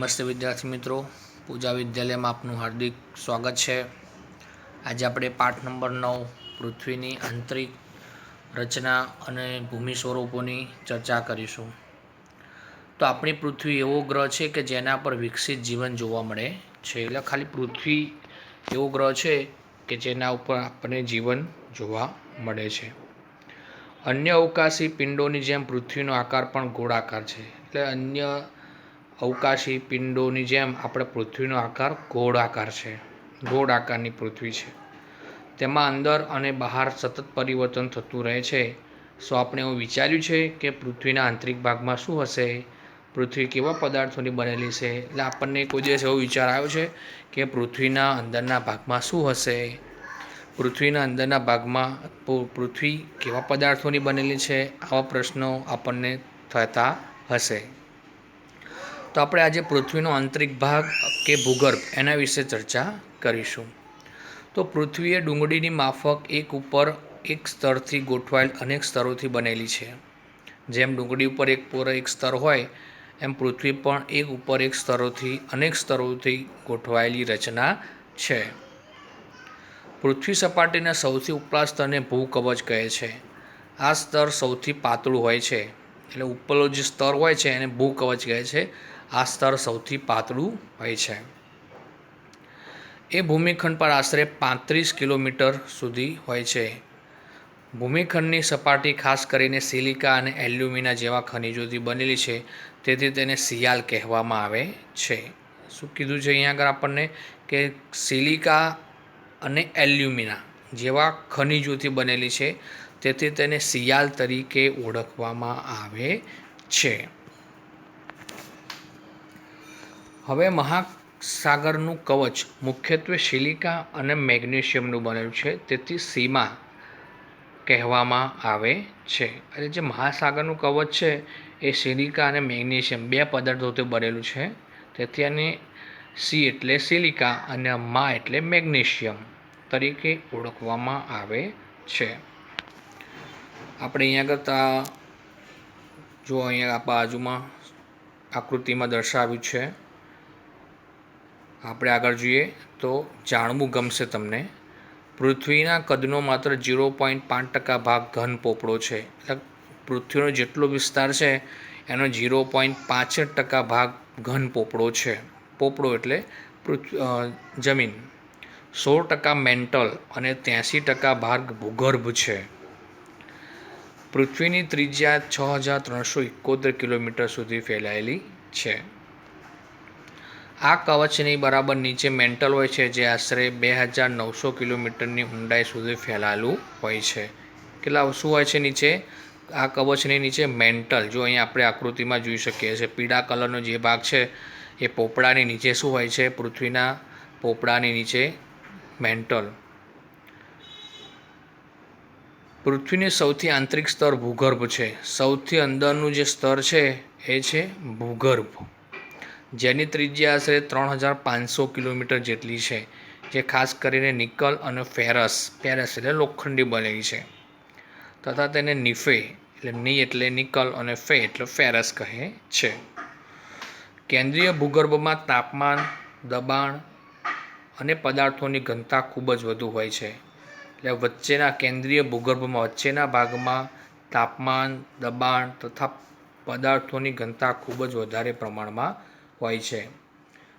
નમસ્તે વિદ્યાર્થી મિત્રો, પૂજા વિદ્યાલયમાં આપનું હાર્દિક સ્વાગત છે। આજે આપણે પાઠ નંબર 9 પૃથ્વીની આંતરિક રચના અને ભૂમિ સ્વરૂપોની ચર્ચા કરીશું। તો આપણી પૃથ્વી એવો ગ્રહ છે કે જેના પર વિકસિત જીવન જોવા મળે છે। એટલે ખાલી પૃથ્વી એવો ગ્રહ છે કે જેના ઉપર આપણને જીવન જોવા મળે છે। અન્ય અવકાશી પિંડોની જેમ પૃથ્વીનો આકાર પણ ગોળાકાર છે। એટલે અન્ય અવકાશી પિંડોની જેમ આપણે પૃથ્વીનો આકાર ગોળાકાર છે, ગોળ આકારની પૃથ્વી છે। તેમાં અંદર અને બહાર સતત પરિવર્તન થતું રહે છે। શું આપણે એવું વિચાર્યું છે કે પૃથ્વીના આંતરિક ભાગમાં શું હશે? પૃથ્વી કેવા પદાર્થોની બનેલી છે? એટલે આપણને કોઈ દિવસ એવો વિચાર આવ્યો છે કે પૃથ્વીના અંદરના ભાગમાં શું હશે? પૃથ્વીના અંદરના ભાગમાં પૃથ્વી કેવા પદાર્થોની બનેલી છે? આવા પ્રશ્નો આપણને થતા હશે। તો આપણે આજે પૃથ્વીનો આંતરિક ભાગ કે ભૂગર્ભ એના વિશે ચર્ચા કરીશું। તો પૃથ્વી એ ડુંગળીની માફક એક સ્તરથી ગોઠવાયેલ અનેક સ્તરોથી બનેલી છે। જેમ ડુંગળી ઉપર એક સ્તર હોય એમ પૃથ્વી પણ અનેક સ્તરોથી ગોઠવાયેલી રચના છે। પૃથ્વી સપાટીના સૌથી ઉપલા સ્તરને ભૂકવચ કહે છે। આ સ્તર સૌથી પાતળું હોય છે। એટલે ઉપરનું જે સ્તર હોય છે એને ભૂકવચ કહે છે। આ સ્તર સૌથી પાતળું હોય છે। એ ભૂમિખંડ પર આશરે 35 કિલોમીટર સુધી હોય છે। ભૂમિખંડની સપાટી ખાસ કરીને સિલિકા અને એલ્યુમિના જેવા ખનિજોથી બનેલી છે, તેથી તેને સિયાલ કહેવામાં આવે છે। શું કીધું છે અહીંયા આગળ આપણને કે સિલિકા અને એલ્યુમિના જેવા ખનિજોથી બનેલી છે, તેથી તેને સિયાલ તરીકે ઓળખવામાં આવે છે। હવે મહાસાગરનું કવચ મુખ્યત્વે સિલિકા અને મેગ્નેશિયમનું બનેલું છે, તેથી સીમા કહેવામાં આવે છે। અને જે મહાસાગરનું કવચ છે એ સિલિકા અને મેગ્નેશિયમ બે પદાર્થોથી બનેલું છે, તેથી આને સી એટલે સિલિકા અને મા એટલે મેગ્નેશિયમ તરીકે ઓળખવામાં આવે છે। આપણે અહીંયા કરતા જો અહીંયા બાજુમાં આકૃતિમાં દર્શાવ્યું છે, આપણે આગળ જોઈએ તો જાણવું ગમશે તમને। પૃથ્વીના કદનો માત્ર 0.5% ભાગ ઘન પોપડો છે। એટલે પૃથ્વીનો જેટલો વિસ્તાર છે એનો 0.65% ભાગ ઘન પોપડો છે। પોપડો એટલે જમીન, 16% મેન્ટલ અને 83% ભાગ ભૂગર્ભ છે। પૃથ્વીની ત્રિજ્યા 6371 કિલોમીટર સુધી ફેલાયેલી છે। આ કવચની બરાબર નીચે મેન્ટલ હોય છે, જે આશરે 2900 કિલોમીટરની ઊંડાઈ સુધી ફેલાયેલું હોય છે। કેટલા શું હોય છે નીચે? આ કવચની નીચે મેન્ટલ, જો અહીંયા આપણે આકૃતિમાં જોઈ શકીએ છીએ, પીળા કલરનો જે ભાગ છે એ પોપડાની નીચે શું હોય છે? પૃથ્વીના પોપડાની નીચે મેન્ટલ। પૃથ્વીનું સૌથી આંતરિક સ્તર ભૂગર્ભ છે। સૌથી અંદરનું જે સ્તર છે એ છે ભૂગર્ભ, જેની ત્રિજ્યા આશરે 3500 કિલોમીટર જેટલી છે, જે ખાસ કરીને નિકલ અને ફેરસ એટલે લોખંડની બનેલી છે, તથા તેને નિફે એટલે એટલે નિકલ અને ફે એટલે ફેરસ કહે છે। કેન્દ્રીય ભૂગર્ભમાં તાપમાન, દબાણ અને પદાર્થોની ઘનતા ખૂબ જ વધુ હોય છે। એટલે કેન્દ્રીય ભૂગર્ભમાં વચ્ચેના ભાગમાં તાપમાન, દબાણ તથા પદાર્થોની ઘનતા ખૂબ જ વધારે પ્રમાણમાં હોય છે।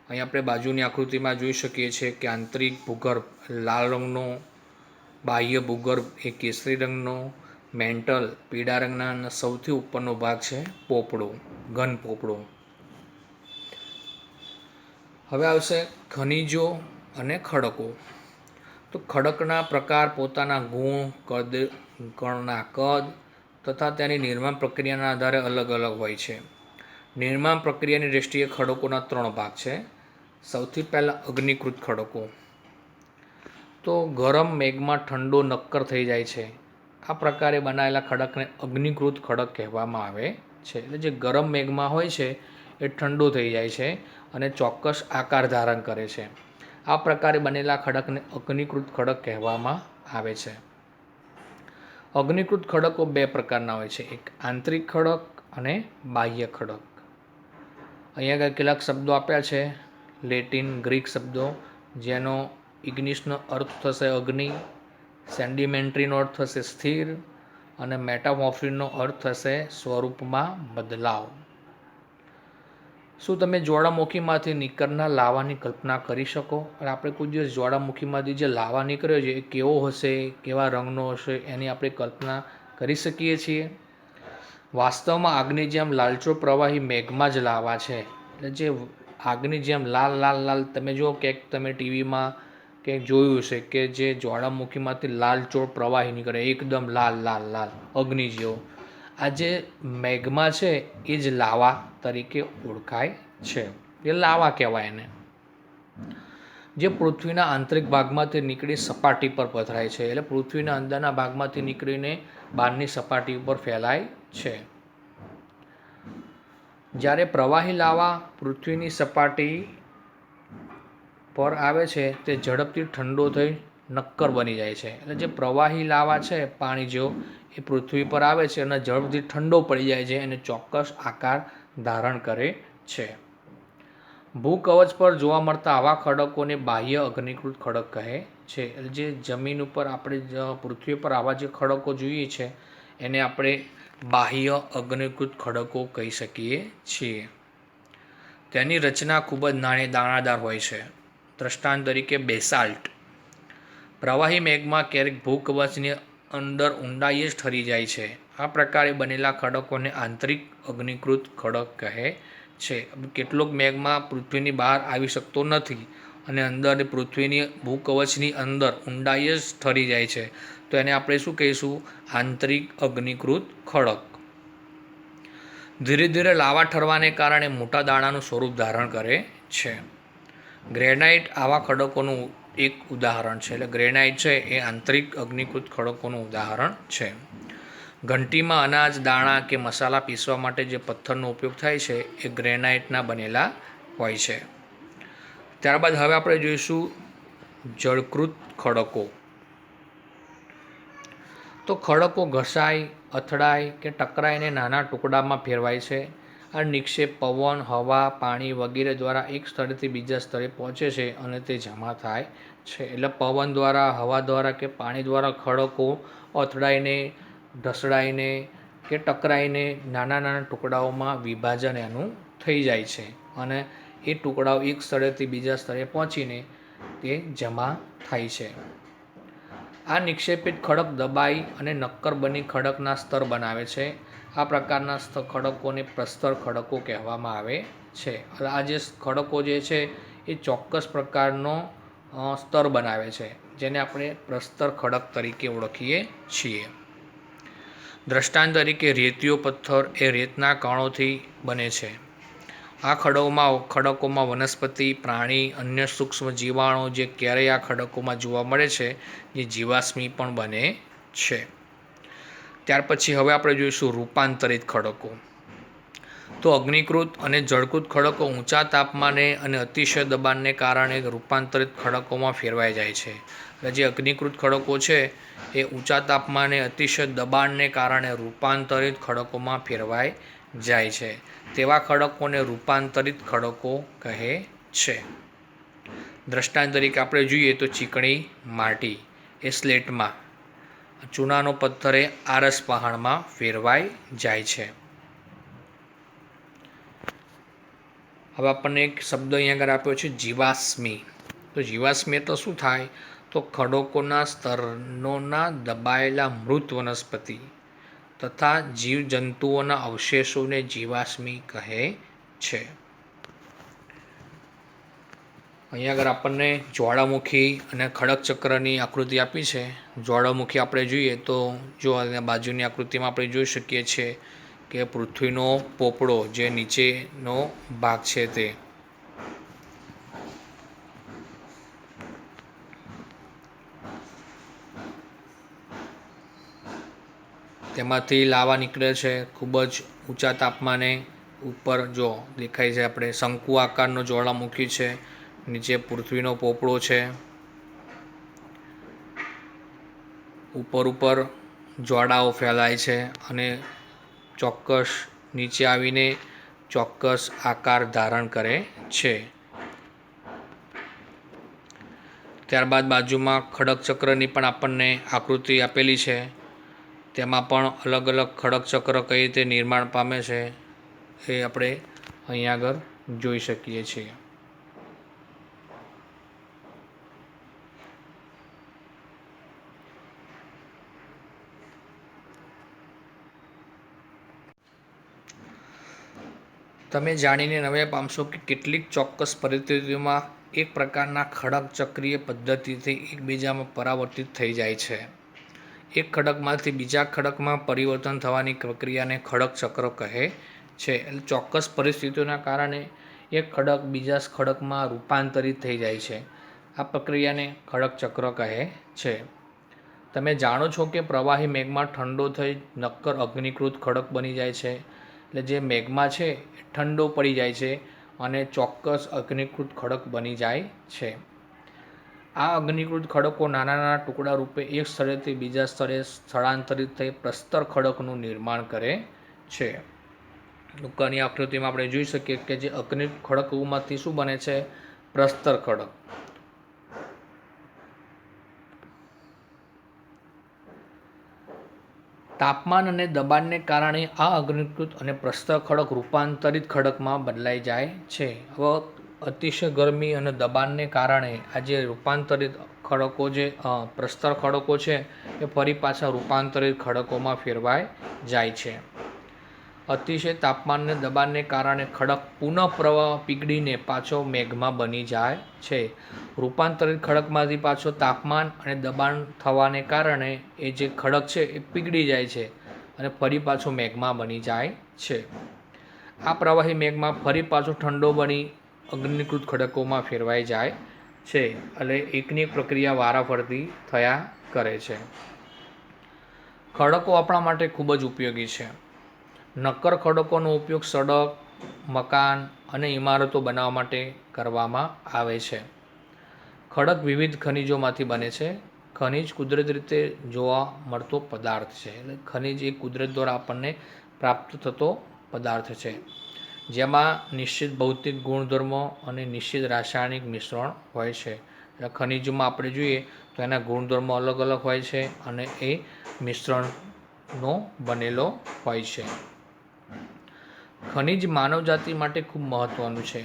અહીં આપણે બાજુની આકૃતિમાં જોઈ શકીએ છીએ કે આંતરિક ભૂગર્ભ લાલ રંગનો, બાહ્ય ભૂગર્ભ એ કેસરી રંગનો, મેન્ટલ પીળા રંગના અને સૌથી ઉપરનો ભાગ છે પોપડો, ઘન પોપડો। હવે આવશે ખનિજો અને ખડકો। તો ખડકના પ્રકાર પોતાના ગુણ, કણના કદ તથા તેની નિર્માણ પ્રક્રિયાના આધારે અલગ અલગ હોય છે। નિર્માણ પ્રક્રિયાની દૃષ્ટિએ ખડકોના 3 ભાગ છે। સૌથી પહેલાં અગ્નિકૃત ખડકો। તો ગરમ મેઘમાં ઠંડો નક્કર થઈ જાય છે, આ પ્રકારે બનાવેલા ખડકને અગ્નિકૃત ખડક કહેવામાં આવે છે। એટલે જે ગરમ મેઘમાં હોય છે એ ઠંડો થઈ જાય છે અને ચોક્કસ આકાર ધારણ કરે છે, આ પ્રકારે બનેલા ખડકને અગ્નિકૃત ખડક કહેવામાં આવે છે। અગ્નિકૃત ખડકો 2 પ્રકારના હોય છે, એક આંતરિક ખડક અને બાહ્ય ખડક। અહીંયા કેટલાક શબ્દો આપ્યા છે, લેટિન ગ્રીક શબ્દો, જેનો ઇગ્નિસનો અર્થ થશે અગ્નિ, સેન્ડિમેન્ટ્રીનો અર્થ થશે સ્થિર, અને મેટામોર્ફિનનો અર્થ થશે સ્વરૂપમાં બદલાવ. શું તમે જ્વાળામુખીમાંથી નીકળનાર લાવાની કલ્પના કરી શકો? અને આપણે કોઈ દિવસ જ્વાળામુખીમાંથી જે લાવા નીકળ્યો છે એ કેવો હશે, કેવા રંગનો હશે, એની આપણે કલ્પના કરી શકીએ છીએ? વાસ્તવમાં આગની જેમ લાલચો પ્રવાહી મેઘમાં જ લાવા છે. એટલે જે આગની જેમ લાલ લાલ લાલ, તમે જુઓ ક્યાંક તમે ટીવીમાં ક્યાંક જોયું છે કે જે જ્વાળામુખીમાંથી લાલચોળ પ્રવાહી નીકળે, એકદમ લાલ લાલ લાલ અગ્નિ જેવો. આ જે મેઘમાં છે એ જ લાવા તરીકે ઓળખાય છે, એ લાવા કહેવાય એને, જે પૃથ્વીના આંતરિક ભાગમાંથી નીકળી સપાટી પર પથરાય છે. એટલે પૃથ્વીના અંદરના ભાગમાંથી નીકળીને બહારની સપાટી ઉપર ફેલાય છે. જ્યારે પ્રવાહી લાવા પૃથ્વીની સપાટી પર આવે છે તે ઝડપથી ઠંડો થઈ નક્કર બની જાય છે. એટલે જે પ્રવાહી લાવા છે પાણી જેવો, એ પૃથ્વી પર આવે છે અને ઝડપથી ઠંડો પડી જાય છે અને ચોક્કસ આકાર ધારણ કરે છે. ભૂકવચ પર જોવા મળતા આવા ખડકોને બાહ્ય અગ્નિકૃત ખડક કહે છે. એટલે જે જમીન ઉપર આપણે પૃથ્વી પર આવા જે ખડકો જોઈએ છે એને આપણે બાહ્ય અગ્નિકૃત ખડકો કહી શકીએ છીએ. તેની રચના ખૂબ જ નાની દાણાદાર હોય છે. દ્રષ્ટાંત તરીકે બેસાલ્ટ. પ્રવાહી મેઘમાં ક્યારેક ભૂકવચની અંદર ઊંડાઈએ જ ઠરી જાય છે. આ પ્રકારે બનેલા ખડકોને આંતરિક અગ્નિકૃત ખડક કહે છે. કેટલોક મેઘમાં પૃથ્વીની બહાર આવી શકતો નથી અને અંદર પૃથ્વીની ભૂકવચની અંદર ઊંડાઈએ જ ઠરી જાય છે, તો એને આપણે શું કહીશું? આંતરિક અગ્નિકૃત ખડક. ધીરે ધીરે લાવા ઠરવાને કારણે મોટા દાણાનું સ્વરૂપ ધારણ કરે છે. ગ્રેનાઇટ આવા ખડકોનું એક ઉદાહરણ છે. એટલે ગ્રેનાઇટ છે એ આંતરિક અગ્નિકૃત ખડકોનું ઉદાહરણ છે. ઘંટીમાં અનાજ, દાણા કે મસાલા પીસવા માટે જે પથ્થરનો ઉપયોગ થાય છે એ ગ્રેનાઇટના બનેલા હોય છે. ત્યારબાદ હવે આપણે જોઈશું જળકૃત ખડકો. તો ખડકો ઘસાય, અથડાય કે ટકરાઈને નાના ટુકડામાં ફેરવાય છે. આ નિક્ષેપ પવન, હવા, પાણી વગેરે દ્વારા એક સ્થળેથી બીજા સ્થળે પહોંચે છે અને તે જમા થાય છે. એટલે પવન દ્વારા, હવા દ્વારા કે પાણી દ્વારા ખડકો અથડાઈને, ઢસડાઈને કે ટકરાઈને નાના નાના ટુકડાઓમાં વિભાજન એનું થઈ જાય છે અને એ ટુકડાઓ એક સ્થળેથી બીજા સ્થળે પહોંચીને તે જમા થાય છે. આ નિક્ષેપિત ખડક દબાઈ અને નક્કર બની ખડકના સ્તર બનાવે છે. આ પ્રકારના ખડકોને પ્રસ્તર ખડકો કહેવામાં આવે છે. આ જે ખડકો જે છે એ ચોક્કસ પ્રકારનો સ્તર બનાવે છે, જેને આપણે પ્રસ્તર ખડક તરીકે ઓળખીએ છીએ. દ્રષ્ટાંત તરીકે રેતીયો પથ્થર એ રેતના કણોથી બને છે. આ ખડકોમાં વનસ્પતિ, પ્રાણી, અન્ય સૂક્ષ્મ જીવાણુ જે ક્યારેય આ ખડકોમાં જોવા મળે છે, જે જીવાશ્મી પણ બને છે. ત્યાર પછી હવે આપણે જોઈશું રૂપાંતરિત ખડકો. તો અગ્નિકૃત અને જળકૃત ખડકો ઊંચા તાપમાને અને અતિશય દબાણને કારણે રૂપાંતરિત ખડકોમાં ફેરવાઈ જાય છે. એટલે જે અગ્નિકૃત ખડકો છે એ ઊંચા તાપમાને અતિશય દબાણને કારણે રૂપાંતરિત ખડકોમાં ફેરવાઈ જાય છે. તેવા ખડકોને રૂપાંતરિત ખડકો કહે છે. દ્રષ્ટાંત તરીકે આપણે જોઈએ તો ચીકણી માટી એ સ્લેટમાં, ચૂનાનો પથ્થર એ આરસ પહાણમાં ફેરવાઈ જાય છે. હવે આપણને એક શબ્દ અહીંયા આગળ આપ્યો છે જીવાશ્મી. તો જીવાશ્મી એટલે શું થાય? તો ખડકોના સ્તરોના દબાયેલા મૃત વનસ્પતિ તથા જીવજંતુઓના અવશેષોને જીવાશ્મી કહે છે. અહીંયા આગળ આપણને જ્વાળામુખી અને ખડક ચક્રની આકૃતિ આપી છે. જ્વાળામુખી આપણે જોઈએ તો જો બાજુની આકૃતિમાં આપણે જોઈ શકીએ છીએ કે પૃથ્વીનો પોપડો જે નીચેનો ભાગ છે તે તેમાંથી લાવા નીકળે છે. ખૂબ જ ઊંચા તાપમાને ઉપર જો દેખાય છે આપણે શંકુ આકારનો જ્વાળામુખી છે, નીચે પૃથ્વીનો પોપડો છે, ઉપર જ્વાળાઓ ફેલાય છે અને ચોક્કસ નીચે આવીને ચોક્કસ આકાર ધારણ કરે છે. ત્યારબાદ બાજુમાં ખડક ચક્રની પણ આપણને આકૃતિ આપેલી છે. તેમાં પણ અલગ અલગ ખડક ચક્ર કઈ રીતે નિર્માણ પામે છે એ આપણે અહીંયા આગળ જોઈ શકીએ છીએ. તમે જાણીને નવાઈ પામશો કે કેટલીક ચોક્કસ પરિસ્થિતિઓમાં એક પ્રકારના ખડક ચક્રીય પદ્ધતિથી એકબીજામાં પરાવર્તિત થઈ જાય છે. એક ખડકમાંથી બીજા ખડકમાં પરિવર્તન થવાની પ્રક્રિયાને ખડક ચક્ર કહે છે. એટલે ચોક્કસ પરિસ્થિતિઓના કારણે એક ખડક બીજા ખડકમાં રૂપાંતરિત થઈ જાય છે. આ પ્રક્રિયાને ખડક ચક્ર કહે છે. તમે જાણો છો કે પ્રવાહી મેઘમાં ઠંડો થઈ નક્કર અગ્નિકૃત ખડક બની જાય છે. એટલે જે મેઘમાં છે એ ઠંડો પડી જાય છે અને ચોક્કસ અગ્નિકૃત ખડક બની જાય છે. આ અગ્નિકૃત ખડકો નાના નાના ટુકડા રૂપે એક સ્થળેથી બીજા સ્થળે સ્થળાંતરિત થઈ પ્રસ્તર ખડકનું નિર્માણ કરે છે. ઉપરની આકૃતિમાં આપણે જોઈ શકીએ કે જે અગ્નિકૃત ખડકોમાંથી શું બને છે? પ્રસ્તર ખડક. તાપમાન અને દબાણને કારણે આ અગ્નિકૃત અને પ્રસ્તર ખડક રૂપાંતરિત ખડકમાં બદલાઈ જાય છે. હવે અતિશય ગરમી અને દબાણને કારણે આ જે રૂપાંતરિત ખડકો જે પ્રસ્તર ખડકો છે એ ફરી પાછા રૂપાંતરિત ખડકોમાં ફેરવાઈ જાય છે. અતિશય તાપમાન અને દબાણને કારણે ખડક પુનઃપ્રવાહ પીગળીને પાછો મેઘમાં બની જાય છે. રૂપાંતરિત ખડકમાંથી પાછો તાપમાન અને દબાણ થવાને કારણે એ જે ખડક છે એ પીગળી જાય છે અને ફરી પાછો મેઘમાં બની જાય છે. આ પ્રવાહી મેઘમાં ફરી પાછો ઠંડો બની અગ્નિકૃત ખડકોમાં ફેરવાઈ જાય છે. એટલે એકની પ્રક્રિયા વારાફરતી થયા કરે છે. ખડકો આપણા માટે ખૂબ જ ઉપયોગી છે. નક્કર ખડકોનો ઉપયોગ સડક, મકાન અને ઇમારતો બનાવવા માટે કરવામાં આવે છે. ખડક વિવિધ ખનિજોમાંથી બને છે. ખનિજ કુદરતી રીતે જોવા મળતો પદાર્થ છે. એટલે ખનિજ એ કુદરત દ્વારા આપણને પ્રાપ્ત થતો પદાર્થ છે, જેમાં નિશ્ચિત ભૌતિક ગુણધર્મો અને નિશ્ચિત રાસાયણિક મિશ્રણ હોય છે. એટલે ખનિજમાં આપણે જોઈએ તો એના ગુણધર્મો અલગ અલગ હોય છે અને એ મિશ્રણનો બનેલો હોય છે. ખનિજ માનવજાતિ માટે ખૂબ મહત્ત્વનું છે.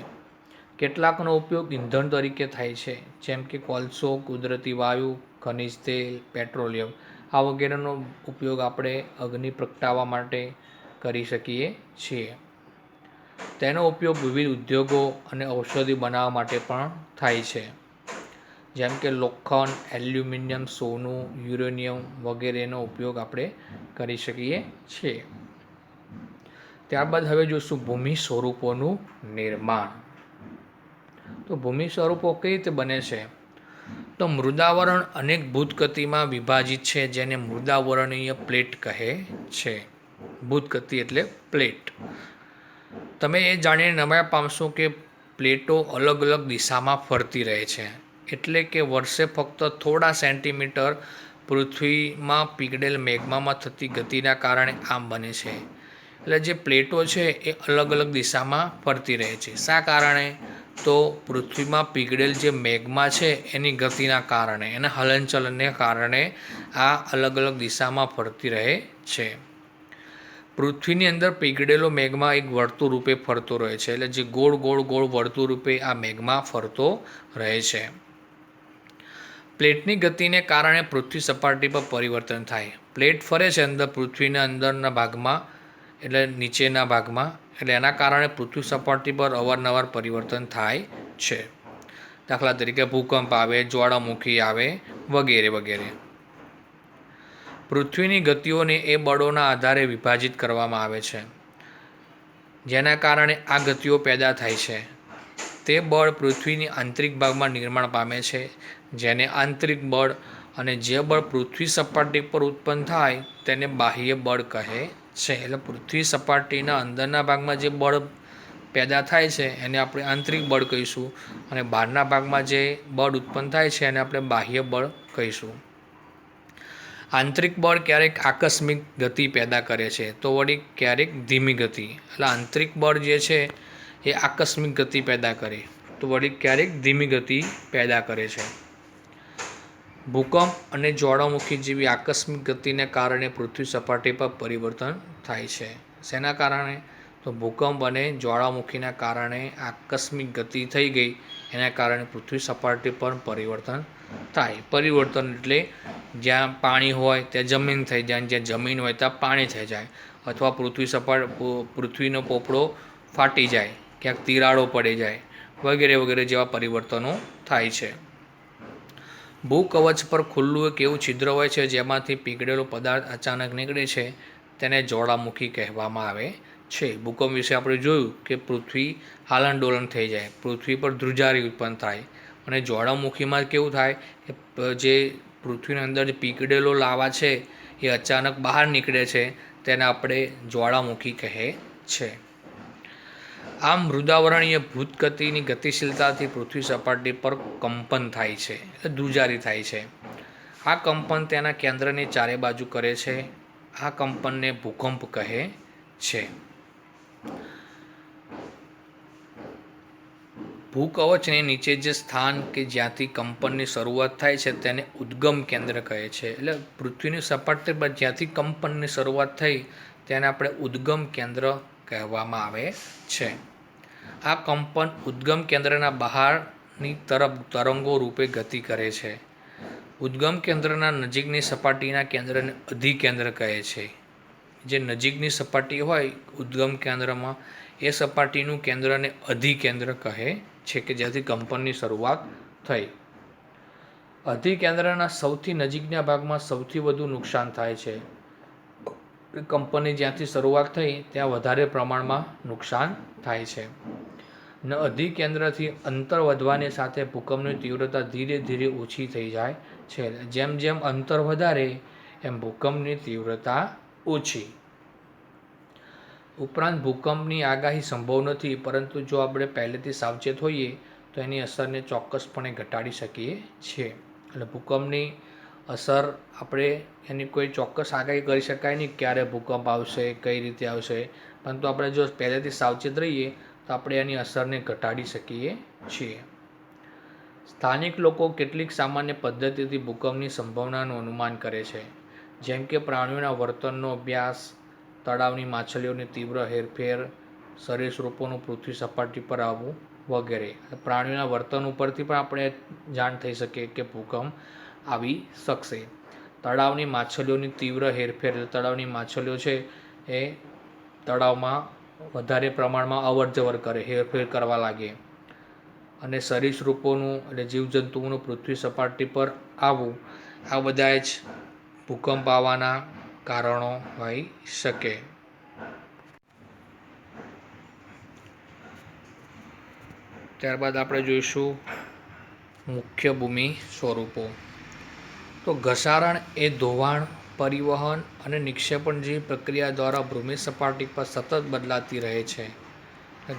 કેટલાકનો ઉપયોગ ઇંધણ તરીકે થાય છે, જેમ કે કોલસો, કુદરતી વાયુ, ખનિજ તેલ, પેટ્રોલિયમ આ વગેરેનો ઉપયોગ આપણે અગ્નિ પ્રગટાવવા માટે કરી શકીએ છીએ. તેનો ઉપયોગ વિવિધ ઉદ્યોગો અને ઔષધિ બનાવવા માટે પણ થાય છે, જેમ કે લોખંડ, એલ્યુમિનિયમ, સોનું, યુરેનિયમ વગેરેનો ઉપયોગ આપણે કરી શકીએ છીએ. ત્યારબાદ હવે જોઈશું ભૂમિ સ્વરૂપોનું નિર્માણ. તો ભૂમિ સ્વરૂપો કઈ રીતે બને છે? તો મૃદાવરણ અનેક ભૂતગતિમાં વિભાજિત છે, જેને મૃદાવરણીય પ્લેટ કહે છે. ભૂતગતિ એટલે પ્લેટ. તમે એ જાણીને નવાઈ પામશો કે પ્લેટો અલગ અલગ દિશામાં ફરતી રહે છે. એટલે કે વર્ષે ફક્ત થોડા સેન્ટીમીટર પૃથ્વીમાં પીગળેલ મેગ્મામાં થતી ગતિના કારણે આમ બને છે. એટલે જે પ્લેટો છે એ અલગ અલગ દિશામાં ફરતી રહે છે. શા કારણે? તો પૃથ્વીમાં પીગળેલ જે મેગ્મા છે એની ગતિના કારણે, એના હલનચલનને કારણે આ અલગ અલગ દિશામાં ફરતી રહે છે. પૃથ્વીની અંદર પીગળેલો મેગ્મા એક વર્તુળ રૂપે ફરતો રહે છે. એટલે જે ગોળ ગોળ ગોળ વર્તુળ રૂપે આ મેગ્મા ફરતો રહે છે. પ્લેટની ગતિને કારણે પૃથ્વી સપાટી પર પરિવર્તન થાય. પ્લેટ ફરે છે અંદર પૃથ્વીના અંદરના ભાગમાં, એટલે નીચેના ભાગમાં, એટલે એના કારણે પૃથ્વી સપાટી પર અવારનવાર પરિવર્તન થાય છે. દાખલા તરીકે ભૂકંપ આવે, જ્વાળામુખી આવે વગેરે વગેરે. પૃથ્વીની ગતિઓને એ બળોના આધારે વિભાજિત કરવામાં આવે છે, જેના કારણે આ ગતિઓ પેદા થાય છે. તે બળ પૃથ્વીની આંતરિક ભાગમાં નિર્માણ પામે છે, જેને આંતરિક બળ, અને જે બળ પૃથ્વી સપાટી પર ઉત્પન્ન થાય તેને બાહ્ય બળ કહે છે. એટલે પૃથ્વી સપાટીના અંદરના ભાગમાં જે બળ પેદા થાય છે એને આપણે આંતરિક બળ કહીશું, અને બહારના ભાગમાં જે બળ ઉત્પન્ન થાય છે એને આપણે બાહ્ય બળ કહીશું. આંતરિક બળ ક્યારેક આકસ્મિક ગતિ પેદા કરે છે તો વળી ક્યારેક ધીમી ગતિ. એટલે આંતરિક બળ જે છે એ આકસ્મિક ગતિ પેદા કરે તો વળી ક્યારેક ધીમી ગતિ પેદા કરે છે. ભૂકંપ અને જ્વાળામુખી જેવી આકસ્મિક ગતિને કારણે પૃથ્વી સપાટી પર પરિવર્તન થાય છે. શેના કારણે? તો ભૂકંપ અને જ્વાળામુખીના કારણે આકસ્મિક ગતિ થઈ ગઈ, એના કારણે પૃથ્વી સપાટી પર પરિવર્તન થાય. પરિવર્તન એટલે જ્યાં પાણી હોય ત્યાં જમીન થઈ જાય, જ્યાં જમીન હોય ત્યાં પાણી થઈ જાય, અથવા પૃથ્વીનો પોપડો ફાટી જાય, ક્યાંક તિરાડો પડી જાય, વગેરે વગેરે જેવા પરિવર્તનો થાય છે. ભૂકવચ પર ખુલ્લું એક એવું છિદ્ર હોય છે જેમાંથી પીગળેલો પદાર્થ અચાનક નીકળે છે, તેને જ્વાળામુખી કહેવામાં આવે છે. ભૂકંપ વિશે આપણે જોયું કે પૃથ્વી હાલનડોલન થઈ જાય, પૃથ્વી પર ધ્રુજારી ઉત્પન્ન થાય, અને જ્વાળામુખીમાં કેવું થાય કે જે પૃથ્વીની અંદર જે પીગળેલો લાવા છે એ અચાનક બહાર નીકળે છે, તેને આપણે જ્વાળામુખી કહે છે. આમ મૃદાવરણીય ભૂતગતિની ગતિશીલતાથી પૃથ્વી સપાટી પર કંપન થાય છે, એટલે ધ્રુજારી થાય છે. આ કંપન તેના કેન્દ્રની ચારે બાજુ કરે છે. આ કંપનને ભૂકંપ કહે છે. ભૂકવચની નીચે જે સ્થાન કે જ્યાંથી કંપનની શરૂઆત થાય છે તેને ઉદ્ગમ કેન્દ્ર કહે છે. એટલે પૃથ્વીની સપાટી પર જ્યાંથી કંપનની શરૂઆત થઈ તેને આપણે ઉદ્ગમ કેન્દ્ર કહેવામાં આવે છે. આ કંપન ઉદ્ગમ કેન્દ્રના બહારની તરફ તરંગો રૂપે ગતિ કરે છે. ઉદ્ગમ કેન્દ્રના નજીકની સપાટીના કેન્દ્રને અધિકેન્દ્ર કહે છે. જે નજીકની સપાટી હોય ઉદ્ગમ કેન્દ્રમાં એ સપાટીનું કેન્દ્રને અધિકેન્દ્ર કહે છે કે જ્યાંથી કંપનની શરૂઆત થઈ. અધિકેન્દ્રના સૌથી નજીકના ભાગમાં સૌથી વધુ નુકસાન થાય છે. કંપનની જ્યાંથી શરૂઆત થઈ ત્યાં વધારે પ્રમાણમાં નુકસાન થાય છે. ને અધિકેન્દ્રથી અંતર વધવાની સાથે ભૂકંપની તીવ્રતા ધીરે ધીરે ઓછી થઈ જાય છે. જેમ જેમ અંતર વધારે એમ ભૂકંપની તીવ્રતા ઓછી. ઉપરાંત ભૂકંપની આગાહી સંભવ નથી, પરંતુ જો આપણે પહેલેથી સાવચેત હોઈએ તો એની અસરને ચોક્કસપણે ઘટાડી શકીએ છીએ. એટલે ભૂકંપની અસર આપણે એની કોઈ ચોક્કસ આગાહી કરી શકાય નહીં, ક્યારે ભૂકંપ આવશે, કઈ રીતે આવશે, પરંતુ આપણે જો પહેલેથી સાવચેત રહીએ તો આપણે એની અસરને ઘટાડી શકીએ છીએ. સ્થાનિક લોકો કેટલીક સામાન્ય પદ્ધતિથી ભૂકંપની સંભાવનાનું અનુમાન કરે છે, જેમ કે પ્રાણીઓના વર્તનનો અભ્યાસ, તળાવની માછલીઓની તીવ્ર હેરફેર, સરીસૃપોનું પૃથ્વી સપાટી પર આવવું વગેરે. પ્રાણીઓના વર્તન ઉપરથી પણ આપણે જાણ થઈ શકે કે ભૂકંપ આવી શકશે. તળાવની માછલીઓની તીવ્ર હેરફેર, તળાવની માછલીઓ છે એ તળાવમાં વધારે પ્રમાણમાં અવરજવર કરે, હેરફેર કરવા લાગે, અને સરીસૃપોનું એટલે જીવજંતુઓનું પૃથ્વી સપાટી પર આવવું, આ બધા જ ભૂકંપ આવવાના કારણો હોઈ શકે. ત્યારબાદ આપણે જોઈશું મુખ્ય ભૂમિ સ્વરૂપો. તો ઘસારણ એ ધોવાણ, પરિવહન અને નિક્ષેપણ જેવી પ્રક્રિયા દ્વારા ભૂમિ સપાટી પર સતત બદલાતી રહે છે.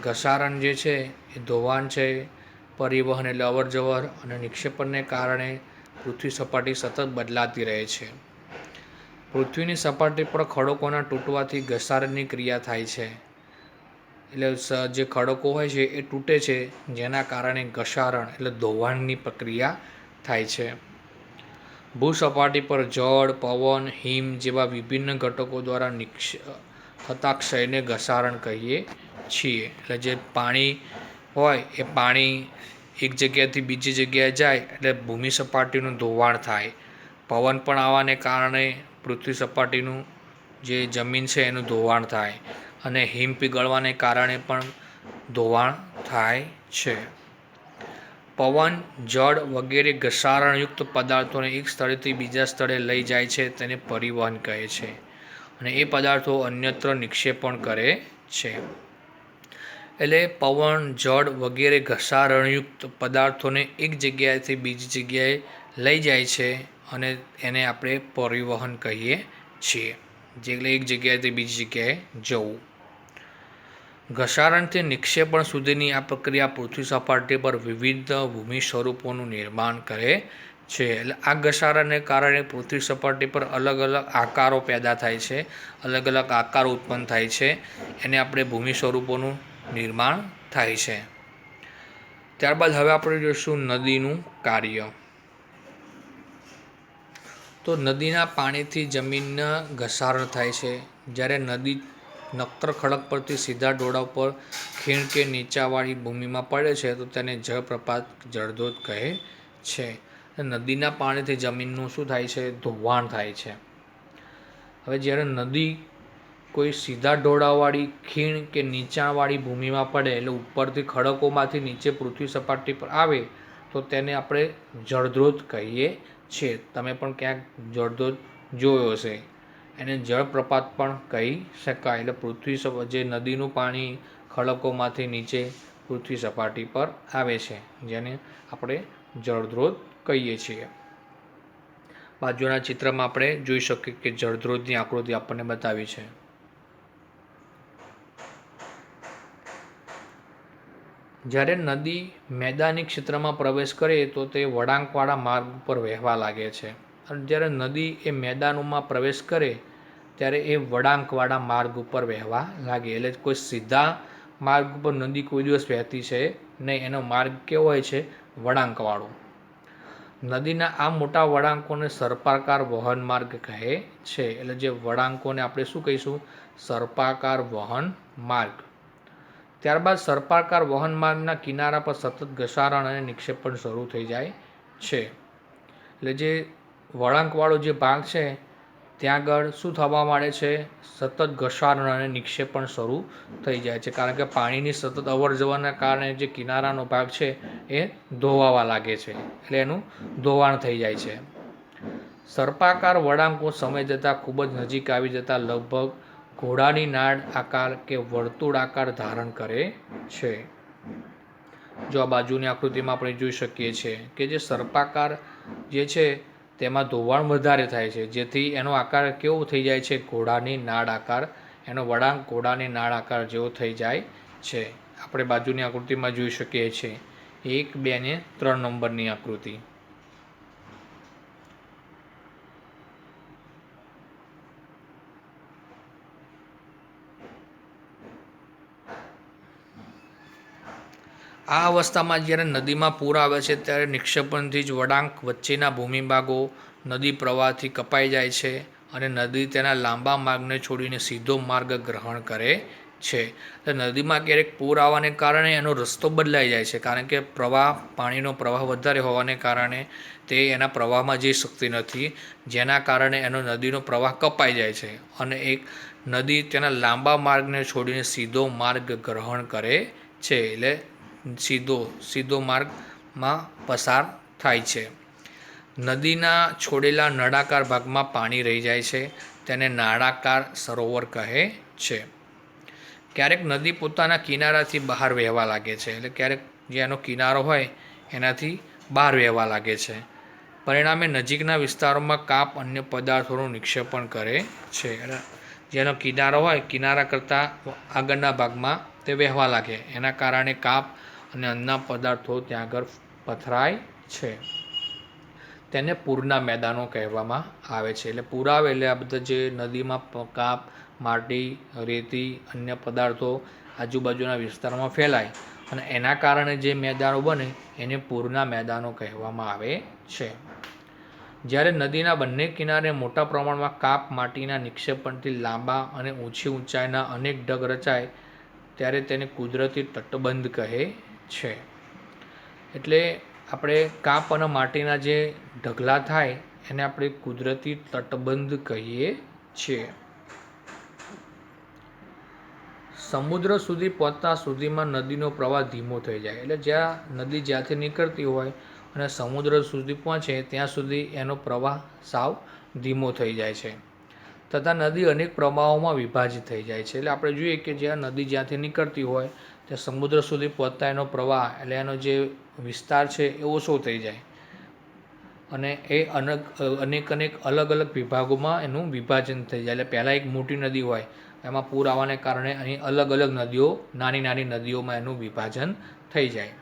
ઘસારણ જે છે એ ધોવાણ છે, પરિવહન એટલે અવરજવર, અને નિક્ષેપણને કારણે પૃથ્વી સપાટી સતત બદલાતી રહે છે. પૃથ્વીની સપાટી પર ખડકોના તૂટવાથી ઘસારણની ક્રિયા થાય છે. એટલે જે ખડકો હોય છે એ તૂટે છે, જેના કારણે ઘસારણ એટલે ધોવાણની પ્રક્રિયા થાય છે. ભૂસપાટી પર જળ, પવન, હિમ જેવા વિભિન્ન ઘટકો દ્વારા થતા ક્ષયને ઘસારણ કહીએ છીએ. એટલે જે પાણી હોય એ પાણી એક જગ્યાએથી બીજી જગ્યાએ જાય એટલે ભૂમિ સપાટીનું ધોવાણ થાય. પવન પણ આવવાને કારણે પૃથ્વી સપાટીનું જે જમીન છે એનું ધોવાણ થાય, અને હિમ પીગળવાને કારણે પણ ધોવાણ થાય છે. પવન, જળ વગેરે ઘસારણયુક્ત પદાર્થોને એક સ્થળેથી બીજા સ્થળે લઈ જાય છે, તેને પરિવહન કહે છે, અને એ પદાર્થો અન્યત્ર નિક્ષેપણ કરે છે. એટલે પવન, જળ વગેરે ઘસારણયુક્ત પદાર્થોને એક જગ્યાએથી બીજી જગ્યાએ લઈ જાય છે, અને એને આપણે પરિવહન કહીએ છીએ, એટલે એક જગ્યાએથી બીજી જગ્યાએ જવું. ઘસારણથી નિક્ષેપણ સુધીની આ પ્રક્રિયા પૃથ્વી સપાટી પર વિવિધ ભૂમિ સ્વરૂપોનું નિર્માણ કરે છે। એટલે આ ઘસારાને કારણે પૃથ્વી સપાટી પર અલગ અલગ આકારો પેદા થાય છે, અલગ અલગ આકારો ઉત્પન્ન થાય છે, એને આપણે ભૂમિ સ્વરૂપોનું નિર્માણ થાય છે। ત્યારબાદ હવે આપણે જોઈશું નદીનું કાર્ય। તો નદીના પાણીથી જમીનના ઘસારણ થાય છે। જ્યારે નદી નક્કર ખડક પરથી સીધા ડોળા પર ખીણ કે નીચાવાળી ભૂમિમાં પડે છે તો તેને જળપ્રપાત જળધોધ કહે છે। નદીના પાણીથી જમીનનું શું થાય છે? ધોવાણ થાય છે। હવે જ્યારે નદી કોઈ સીધા ઢોળાવાળી ખીણ કે નીચાવાળી ભૂમિમાં પડે એટલે ઉપરથી ખડકોમાંથી નીચે પૃથ્વી સપાટી પર આવે તો તેને આપણે જળધોધ કહીએ છીએ। તમે પણ ક્યાંક જળધોધ જોયો હશે। એને જળપ્રપાત પણ કહી શકાય। એટલે પૃથ્વી જે નદીનું પાણી ખડકોમાંથી નીચે પૃથ્વી સપાટી પર આવે છે જેને આપણે જળધોધ કહીએ છીએ। બાજુના ચિત્રમાં આપણે જોઈ શકીએ કે જળધોધની આકૃતિ આપણને બતાવી છે। જ્યારે નદી મેદાની ક્ષેત્રમાં પ્રવેશ કરે તો તે વળાંકવાળા માર્ગ ઉપર વહેવા લાગે છે। અને જ્યારે નદી એ મેદાનોમાં પ્રવેશ કરે ત્યારે એ વળાંકવાળા માર્ગ ઉપર વહેવા લાગે। એટલે કોઈ સીધા માર્ગ ઉપર નદી કોઈ દિવસ વહેતી છે નહીં, એનો માર્ગ કેવો હોય છે? વળાંકવાળો। નદીના આ મોટા વળાંકોને સર્પાકાર વહન માર્ગ કહે છે। એટલે જે વળાંકોને આપણે શું કહીશું? સર્પાકાર વહન માર્ગ। ત્યારબાદ સર્પાકાર વહન માર્ગના કિનારા પર સતત ઘસારણ અને નિક્ષેપણ શરૂ થઈ જાય છે। એટલે જે વળાંકવાળો જે ભાગ છે ત્યાં આગળ શું થવા માંડે છે? સતત ઘસારણ અને નિક્ષેપણ શરૂ થઈ જાય છે, કારણ કે પાણીની સતત અવર જવરના કારણે જે કિનારાનો ભાગ છે એ ધોવાવા લાગે છે, એટલે એનું ધોવાણ થઈ જાય છે। સર્પાકાર વળાંકો સમય જતાં ખૂબ જ નજીક આવી જતાં લગભગ ઘોડાની નાળ આકાર કે વર્તુળાકાર ધારણ કરે છે। જો આ બાજુની આકૃતિમાં આપણે જોઈ શકીએ છીએ કે જે સર્પાકાર જે છે તેમાં ધોવાણ વધારે થાય છે, જેથી એનો આકાર કેવો થઈ જાય છે? ઘોડાની નાળ આકાર। એનો વળાંક ઘોડાની નાળ આકાર જેવો થઈ જાય છે। આપણે બાજુની આકૃતિમાં જોઈ શકીએ છીએ 1, 2 અને 3 નંબરની આકૃતિ। આ અવસ્થામાં જ્યારે નદીમાં પૂર આવે છે ત્યારે નિક્ષેપણથી જ વળાંક વચ્ચેના ભૂમિભાગો નદી પ્રવાહથી કપાઈ જાય છે અને નદી તેના લાંબા માર્ગને છોડીને સીધો માર્ગ ગ્રહણ કરે છે। નદીમાં ક્યારેક પૂર આવવાને કારણે એનો રસ્તો બદલાઈ જાય છે, કારણ કે પાણીનો પ્રવાહ વધારે હોવાને કારણે તે એના પ્રવાહમાં જઈ શકતી નથી, જેના કારણે એનો નદીનો પ્રવાહ કપાઈ જાય છે અને એક નદી તેના લાંબા માર્ગને છોડીને સીધો માર્ગ ગ્રહણ કરે છે। એટલે સીધો માર્ગમાં પસાર થાય છે। નદીના છોડેલા નળાકાર ભાગમાં પાણી રહી જાય છે, તેને નાળાકાર સરોવર કહે છે। ક્યારેક નદી પોતાના કિનારાથી બહાર વહેવા લાગે છે, એટલે ક્યારેક જે એનો કિનારો હોય એનાથી બહાર વહેવા લાગે છે, પરિણામે નજીકના વિસ્તારોમાં કાપ અન્ય પદાર્થોનું નિક્ષેપણ કરે છે। જેનો કિનારો હોય કિનારા કરતાં આગળના ભાગમાં તે વહેવા લાગે, એના કારણે કાપ અને અન્ય પદાર્થો ત્યાં આગળ પથરાય છે, તેને પૂરના મેદાનો કહેવામાં આવે છે। એટલે પૂર આવે એટલે આ બધા જે નદીમાં કાપ, માટી, રેતી, અન્ય પદાર્થો આજુબાજુના વિસ્તારમાં ફેલાય અને એના કારણે જે મેદાનો બને એને પૂરના મેદાનો કહેવામાં આવે છે। જ્યારે નદીના બંને કિનારે મોટા પ્રમાણમાં કાપ, માટીના નિક્ષેપણથી લાંબા અને ઓછી ઊંચાઈના અનેક ઢગ રચાય ત્યારે તેને કુદરતી તટબંધ કહે છે। એટલે આપણે કાપ અને માટીના જે ઢગલા થાય એને આપણે કુદરતી તટબંધ કહીએ છીએ। સમુદ્ર સુધી પહોંચતા સુધીમાં નદીનો પ્રવાહ ધીમો થઈ જાય, એટલે નદી જ્યાંથી નીકળતી હોય અને સમુદ્ર સુધી પહોંચે ત્યાં સુધી એનો પ્રવાહ સાવ ધીમો થઈ જાય છે, તથા નદી અનેક પ્રવાહોમાં વિભાજિત થઈ જાય છે। એટલે આપણે જોઈએ કે નદી જ્યાંથી નીકળતી હોય ત્યાં સમુદ્ર સુધી પહોંચતા એનો પ્રવાહ એટલે એનો જે વિસ્તાર છે એ ઓછો થઈ જાય અને એ અનેક અલગ અલગ વિભાગોમાં એનું વિભાજન થઈ જાય। એટલે પહેલાં એક મોટી નદી હોય, એમાં પૂર આવવાને કારણે અહીં અલગ અલગ નદીઓ, નાની નાની નદીઓમાં એનું વિભાજન થઈ જાય,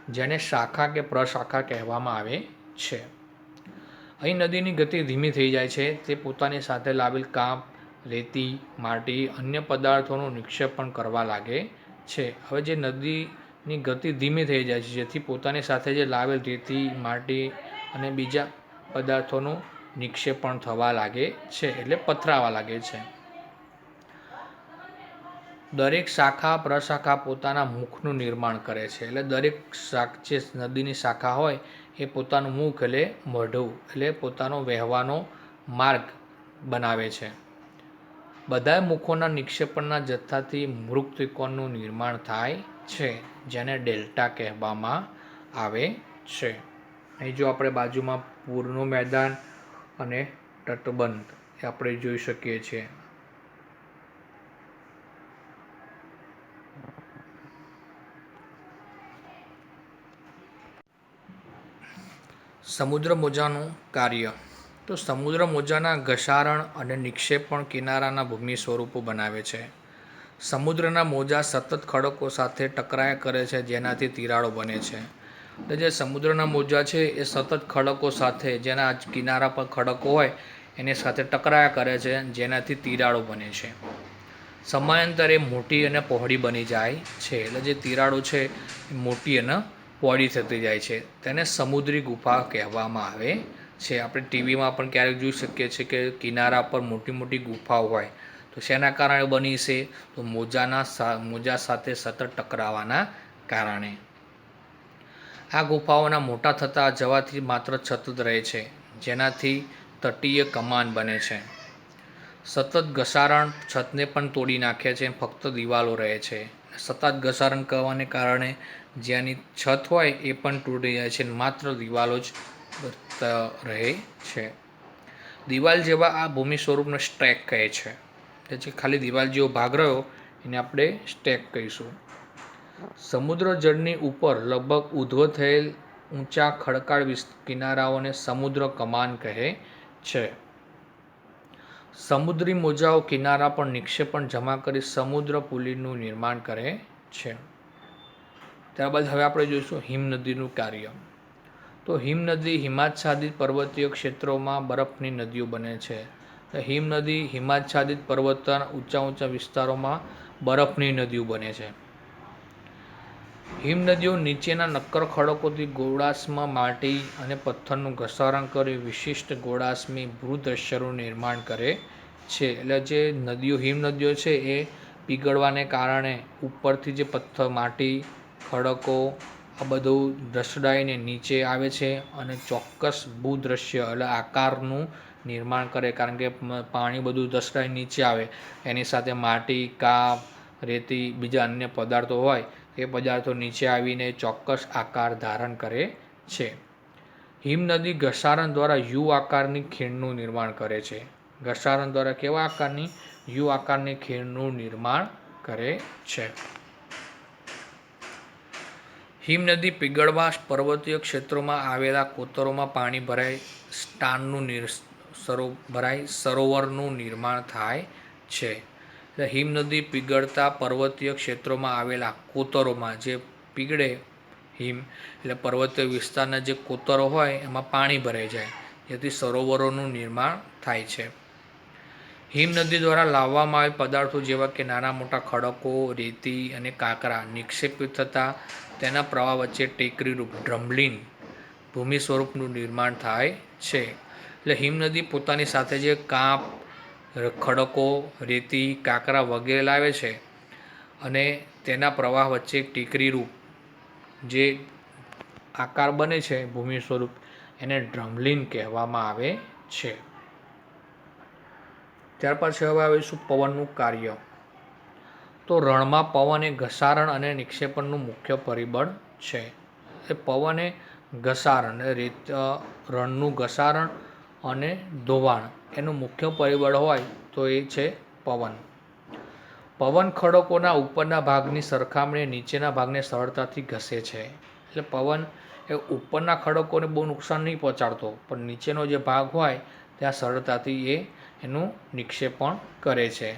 જેને શાખા કે પ્રશાખા કહેવામાં આવે છે। અહીં નદીની ગતિ ધીમી થઈ જાય છે. તે પોતાની સાથે લાવેલ કાંપ, રેતી, માટી, અન્ય પદાર્થોનું નિક્ષેપ પણ કરવા લાગે છે. હવે જે નદીની ગતિ ધીમી થઈ જાય છે, જેથી પોતાની સાથે જે લાવેલ રેતી, માટી અને બીજા પદાર્થોનું નિક્ષેપ પણ થવા લાગે છે, એટલે પથરાવા લાગે છે. દરેક શાખા પ્રશાખા પોતાના મુખનું નિર્માણ કરે છે. એટલે દરેક જે નદીની શાખા હોય એ પોતાનું મુખ એટલે મોઢું એટલે પોતાનો વહેવાનો માર્ગ બનાવે છે. બધા મુખોના નિક્ષેપણના જથ્થાથી મૃગ ત્રિકોણનું નિર્માણ થાય છે, જેને ડેલ્ટા કહેવામાં આવે છે. અહીં જો આપણે બાજુમાં પૂરનું મેદાન અને તટબંધ એ આપણે જોઈ શકીએ છીએ. સમુદ્ર મોજાનું કાર્ય. તો સમુદ્ર મોજાના ઘસારણ અને નિક્ષેપણ કિનારાના ભૂમિ સ્વરૂપો બનાવે છે. સમુદ્રના મોજા સતત ખડકો સાથે ટકરાયા કરે છે, જેનાથી તિરાડો બને છે. એટલે જે સમુદ્રના મોજા છે એ સતત ખડકો સાથે, જેના કિનારા પર ખડકો હોય એની સાથે ટકરાયા કરે છે, જેનાથી તિરાડો બને છે. સમયાંતરે મોટી અને પહોળી બની જાય છે. એટલે જે તિરાડો છે એ મોટી અને પહોળી થતી જાય છે. તેને સમુદ્રી ગુફા કહેવામાં આવે છે. આપણે ટીવીમાં પણ ક્યારેક જોઈ શકીએ છીએ કે કિનારા પર મોટી મોટી ગુફાઓ હોય. તો શેના કારણે બની છે? તો મોજા સાથે સતત ટકરાવાના કારણે. આ ગુફાઓના મોટા થતા જવાથી માત્ર છત જ રહે છે, જેનાથી તટીય કમાન બને છે. સતત ઘસારણ છતને પણ તોડી નાખે છે, ફક્ત દિવાલો રહે છે. સતત ઘસારણ કરવાને કારણે જ્યાંની છત હોય એ પણ તૂટી જાય છે, માત્ર દિવાલો જ રહે છે. દિવાલ જેવા આ ભૂમિ સ્વરૂપને સ્ટેક કહે છે. જે ખાલી દિવાલ જેવો ભાગ રહ્યો એને આપણે સ્ટેક કહીશું. સમુદ્ર જળની ઉપર લગભગ ઊર્ધ્વ થયેલ ઊંચા ખડકાળ કિનારાઓને સમુદ્ર કમાન કહે છે. સમુદ્રી મોજાઓ કિનારા પર નિક્ષેપણ જમા કરી સમુદ્ર પુલીનું નિર્માણ કરે છે. ત્યારબાદ હવે આપણે જોઈશું હિમનદીનું કાર્ય. તો હિમનદી હિમાચ્છાદિત પર્વતીય ક્ષેત્રોમાં બરફની નદીઓ બને છે. હિમનદી હિમાચ્છાદિત પર્વતના ઊંચા વિસ્તારોમાં બરફની નદીઓ બને છે. હિમનદીઓ નીચેના નક્કર ખડકોથી ગોળાર્ધમાં માટી અને પથ્થરનું ઘસારણ કરી વિશિષ્ટ ગોળાર્ધમી ભૂદૃશ્યનું નિર્માણ કરે છે. એટલે જે નદીઓ હિમનદીઓ છે એ પીગળવાને કારણે ઉપરથી જે પથ્થર, માટી, ખડકો આ બધું ધસડાઈને નીચે આવે છે અને ચોક્કસ ભૂદૃશ્ય એટલે આકારનું નિર્માણ કરે. કારણ કે પાણી બધું ધસડાઈ નીચે આવે, એની સાથે માટી, કાપ, રેતી, બીજા અન્ય પદાર્થો હોય એ પદાર્થો નીચે આવીને ચોક્કસ આકાર ધારણ કરે છે. હિમનદી ઘસારણ દ્વારા યુ આકારની ખીણનું નિર્માણ કરે છે. ઘસારણ દ્વારા કેવા આકારની? યુ આકારની ખીણનું નિર્માણ કરે છે. હિમનદી પીગળવા પર્વતીય ક્ષેત્રોમાં આવેલા કોતરોમાં પાણી ભરાઈ સરોવરનું નિર્માણ થાય છે. હિમનદી પીગળતા પર્વતીય ક્ષેત્રોમાં આવેલા કોતરોમાં જે પીગળે હિમ એટલે પર્વતીય વિસ્તારના જે કોતરો હોય એમાં પાણી ભરાઈ જાય, જેથી સરોવરોનું નિર્માણ થાય છે. હિમનદી દ્વારા લાવવામાં આવેલ પદાર્થો જેવા કે નાના મોટા ખડકો, રેતી અને કાંકરા નિક્ષેપિત થતાં તેના પ્રવાહ વચ્ચે ટેકરીરૂપ ડ્રમ્બલિન ભૂમિ સ્વરૂપનું નિર્માણ થાય છે. એટલે હિમનદી પોતાની સાથે જે કાંપ, ખડકો, રેતી, કાંકરા વગેરે લાવે છે અને તેના પ્રવાહ વચ્ચે ટેકરીરૂપ જે આકાર બને છે ભૂમિ સ્વરૂપ, એને ડ્રમ્બલિન કહેવામાં આવે છે. ત્યાર પછી હવે આવીશું પવનનું કાર્ય. તો રણમાં પવન એ ઘસારણ અને નિક્ષેપણનું મુખ્ય પરિબળ છે. એ પવન એ ઘસારણ રણનું ઘસારણ અને ધોવાણ એનું મુખ્ય પરિબળ હોય તો એ છે પવન. પવન ખડકોના ઉપરના ભાગની સરખામણીએ નીચેના ભાગને સરળતાથી ઘસે છે. એટલે પવન એ ઉપરના ખડકોને બહુ નુકસાન નહીં પહોંચાડતો, પણ નીચેનો જે ભાગ હોય ત્યાં સરળતાથી એનું નિક્ષેપણ કરે છે.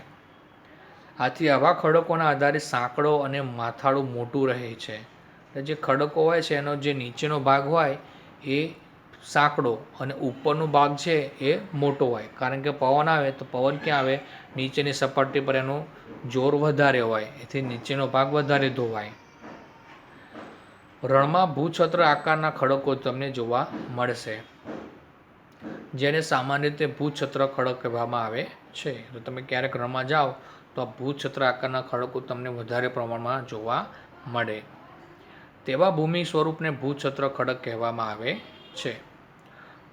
આથી આવા ખડકોના આધારે સાંકડો અને માથાળું મોટું રહે છે. એટલે જે ખડકો હોય છે એનો જે નીચેનો ભાગ હોય એ સાંકડો અને ઉપરનો ભાગ છે એ મોટો હોય, કારણ કે પવન આવે તો પવન ક્યાં આવે, નીચેની સપાટી પર એનું જોર વધારે હોય, એથી નીચેનો ભાગ વધારે ધોવાય. રણમાં ભૂછત્ર આકારના ખડકો તમને જોવા મળશે, જેને સામાન્ય રીતે ભૂછત્ર ખડક કહેવામાં આવે છે. તો તમે ક્યારેક રણમાં જાઓ તો આ ભૂછત્ર આકારના ખડકો તમને વધારે પ્રમાણમાં જોવા મળે. તેવા ભૂમિ સ્વરૂપને ભૂછત્ર ખડક કહેવામાં આવે છે.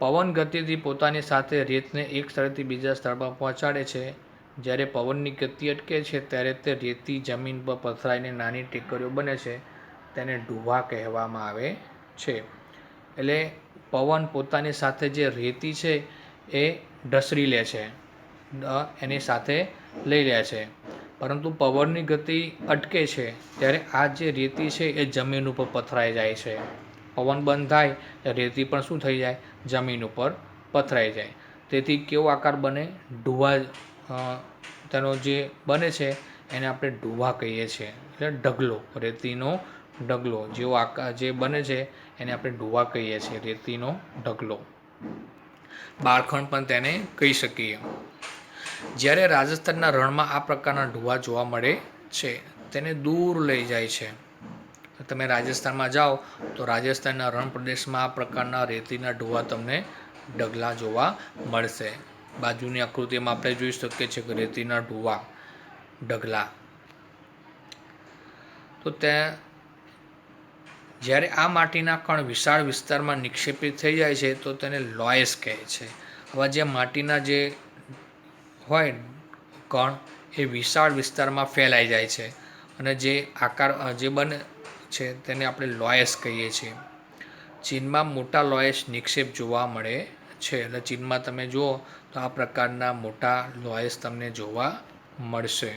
પવન ગતિથી પોતાની સાથે રેતને એક સ્થળેથી બીજા સ્થળ પર પહોંચાડે છે. જ્યારે પવનની ગતિ અટકે છે ત્યારે તે રેતી જમીન પર પથરાઈને નાની ટેકરીઓ બને છે, તેને ડુવા કહેવામાં આવે છે. એટલે પવન પોતાની સાથે જે રેતી છે એ ઢસડી લે છે, એની સાથે લઈ લે છે, પરંતુ પવનની ગતિ અટકે છે ત્યારે આ જે રેતી છે એ જમીન ઉપર પથરાઈ જાય છે. પવન બંધ થાય ત્યારે રેતી પણ શું થઈ જાય, જમીન ઉપર પથરાઈ જાય. તેથી કેવો આકાર બને, ડુવા તેનો જે બને છે એને આપણે ડુવા કહીએ છીએ. એટલે ઢગલો, રેતીનો ઢગલો જેવો આકાર જે બને છે એને આપણે ડુવા કહીએ છીએ, રેતીનો ઢગલો. બાળખંડ પણ તેને કહી શકીએ. જ્યારે રાજસ્થાનના રણમાં આ પ્રકારના ડુવા જોવા મળે છે, તેને દૂર લઈ જાય છે. તમે રાજસ્થાનમાં જાઓ તો રાજસ્થાનના રણ પ્રદેશમાં આ પ્રકારના રેતીના ડુવા તમને ઢગલા જોવા મળશે. બાજુની આકૃતિમાં આપણે જોઈ શકીએ છીએ કે રેતીના ડુવા, ઢગલા. તો ત્યાં જ્યારે આ માટીના કણ વિશાળ વિસ્તારમાં નિક્ષેપિત થઈ જાય છે તો તેને લોયસ કહે છે. આવા જે માટીના જે હોય કણ એ વિશાળ વિસ્તારમાં ફેલાઈ જાય છે અને જે આકાર જે બને છે તેને આપણે લોયસ કહીએ છીએ. ચીનમાં મોટા લોયસ નિક્ષેપ જોવા મળે છે. એટલે ચીનમાં તમે જુઓ તો આ પ્રકારના મોટા લોયસ તમને જોવા મળશે.